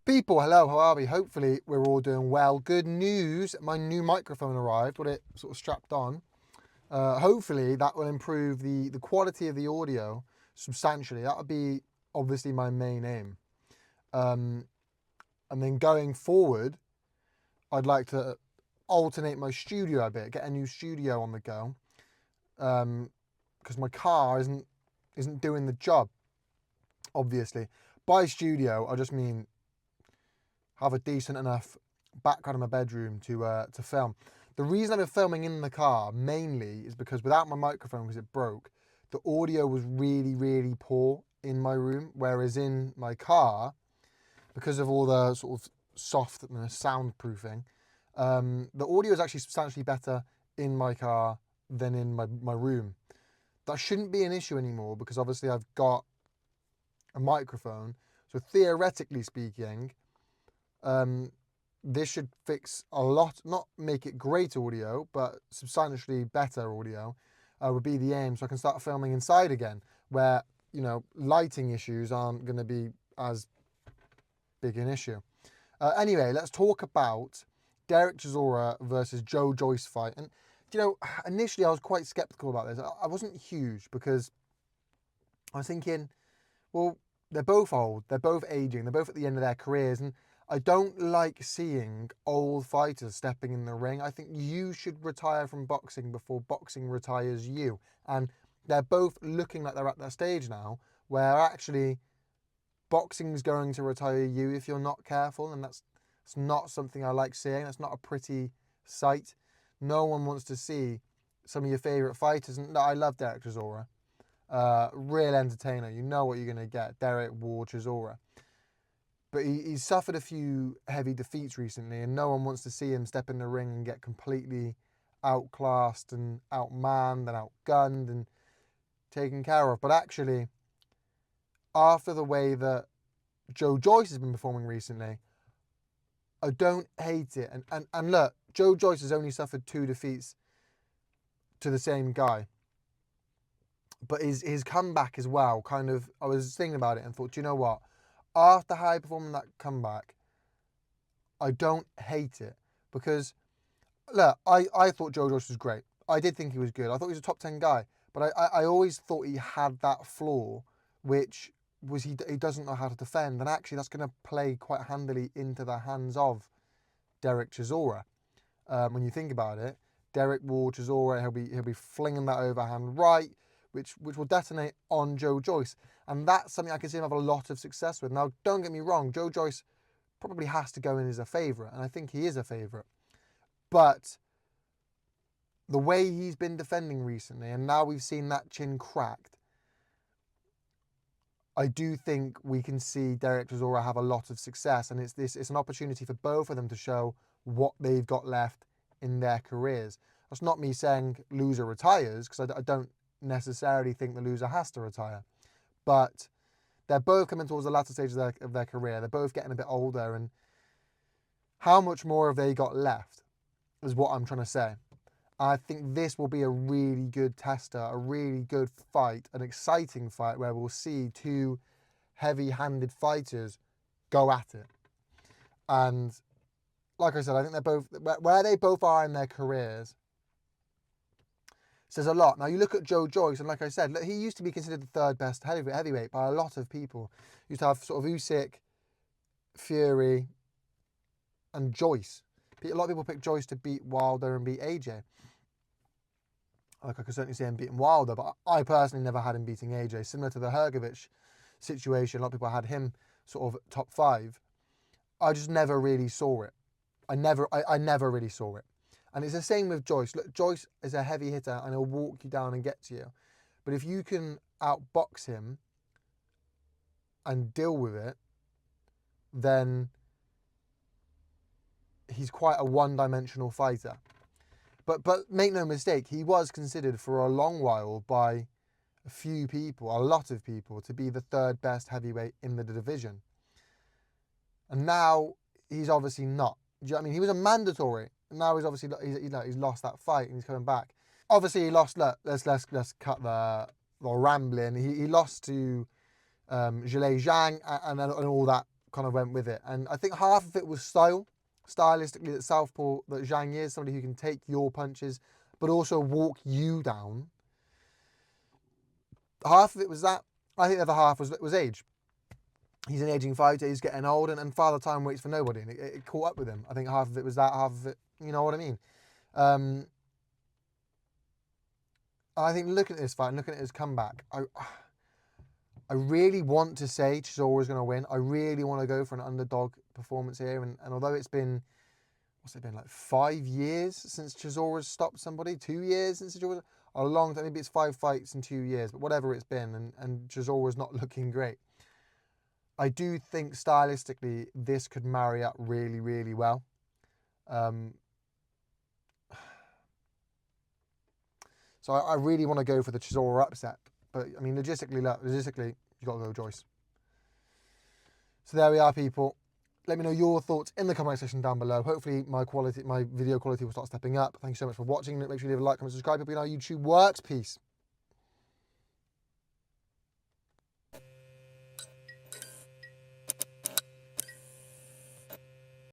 People, hello, how are we? Hopefully we're all doing well. Good news, my new microphone arrived, got it sort of strapped on. Hopefully that will improve the quality of the audio substantially. That would be obviously my main aim. Um, and then going forward, I'd like to alternate my studio a bit, get a new studio on the go. Because my car isn't doing the job, obviously. By studio, I just mean have a decent enough background in my bedroom to film. The reason I've been filming in the car mainly is because without my microphone, because it broke, the audio was really, really poor in my room. Whereas in my car, because of all the sort of softness, soundproofing, the audio is actually substantially better in my car than in my room. That shouldn't be an issue anymore because obviously I've got a microphone. So theoretically speaking, this should fix a lot, not make it great audio, but substantially better audio would be the aim. So I can start filming inside again, where, lighting issues aren't going to be as big an issue. Anyway, let's talk about Derek Chisora versus Joyce fight. And, initially I was quite skeptical about this. I wasn't huge because I was thinking, well, they're both old, they're both aging, they're both at the end of their careers, and I don't like seeing old fighters stepping in the ring. I think you should retire from boxing before boxing retires you. And they're both looking like they're at that stage now where actually boxing's going to retire you if you're not careful, and that's not something I like seeing. That's not a pretty sight. No one wants to see some of your favourite fighters, and I love Derek Chisora. Real entertainer. You know what you're going to get. Derek War Chisora. But he's suffered a few heavy defeats recently, and no one wants to see him step in the ring and get completely outclassed and outmanned and outgunned and taken care of. But actually, after the way that Joyce has been performing recently, I don't hate it. And look, Joyce has only suffered 2 defeats to the same guy. But his comeback as well, kind of, I was thinking about it and thought, do you know what? After how he performed that comeback, I don't hate it. Because, look, I thought Joyce was great. I did think he was good. I thought he was a top 10 guy. But I always thought he had that flaw, which was he doesn't know how to defend. And actually, that's going to play quite handily into the hands of Derek Chisora. When you think about it, Derek War Chisora, he'll be flinging that overhand right, which will detonate on Joyce. And that's something I can see him have a lot of success with. Now, don't get me wrong, Joyce probably has to go in as a favourite, and I think he is a favourite. But the way he's been defending recently, and now we've seen that chin cracked, I do think we can see Derek Chisora have a lot of success, and it's an opportunity for both of them to show what they've got left in their careers. That's not me saying loser retires, because I don't necessarily think the loser has to retire. But they're both coming towards the latter stages of their career. They're both getting a bit older, and how much more have they got left is what I'm trying to say. I think this will be a really good tester, a really good fight, an exciting fight where we'll see 2 heavy-handed fighters go at it. And like I said, I think they're both, where they both are in their careers, says a lot. Now you look at Joyce, and like I said, look, he used to be considered the 3rd best heavyweight by a lot of people. He used to have sort of Usyk, Fury, and Joyce. A lot of people pick Joyce to beat Wilder and beat AJ. Like I could certainly see him beating Wilder, but I personally never had him beating AJ. Similar to the Hrgovic situation, a lot of people had him sort of top 5. I just never really saw it. I never really saw it. And it's the same with Joyce. Look, Joyce is a heavy hitter and he'll walk you down and get to you. But if you can outbox him and deal with it, then he's quite a one-dimensional fighter. But make no mistake, he was considered for a long while by a few people, a lot of people, to be the 3rd best heavyweight in the division. And now he's obviously not. Do you know what I mean? He was a mandatory. And now he's obviously he's lost that fight and he's coming back. Obviously he lost. Look, let's cut the rambling. He lost to Zhilei Zhang and all that kind of went with it. And I think half of it was stylistically, that southpaw, that Zhang is somebody who can take your punches, but also walk you down. Half of it was that. I think the other half was age. He's an aging fighter, he's getting old, and Father Time waits for nobody, and it caught up with him. I think half of it was that, half of it, you know what I mean? I think looking at this fight and looking at his comeback, I really want to say Chisora is going to win. I really want to go for an underdog performance here. And although it's been, what's it been, like 5 years since Chisora's stopped somebody? 2 years since Chisora? A long time. Maybe it's 5 fights in 2 years. But whatever it's been. And Chisora's not looking great. I do think stylistically this could marry up really, really well. So I really want to go for the Chisora upset. But, I mean, logistically, you've got to go Joyce. So there we are, people. Let me know your thoughts in the comment section down below. Hopefully my video quality will start stepping up. Thank you so much for watching. Make sure you leave a like, comment, subscribe. Hope you know how YouTube works. Peace.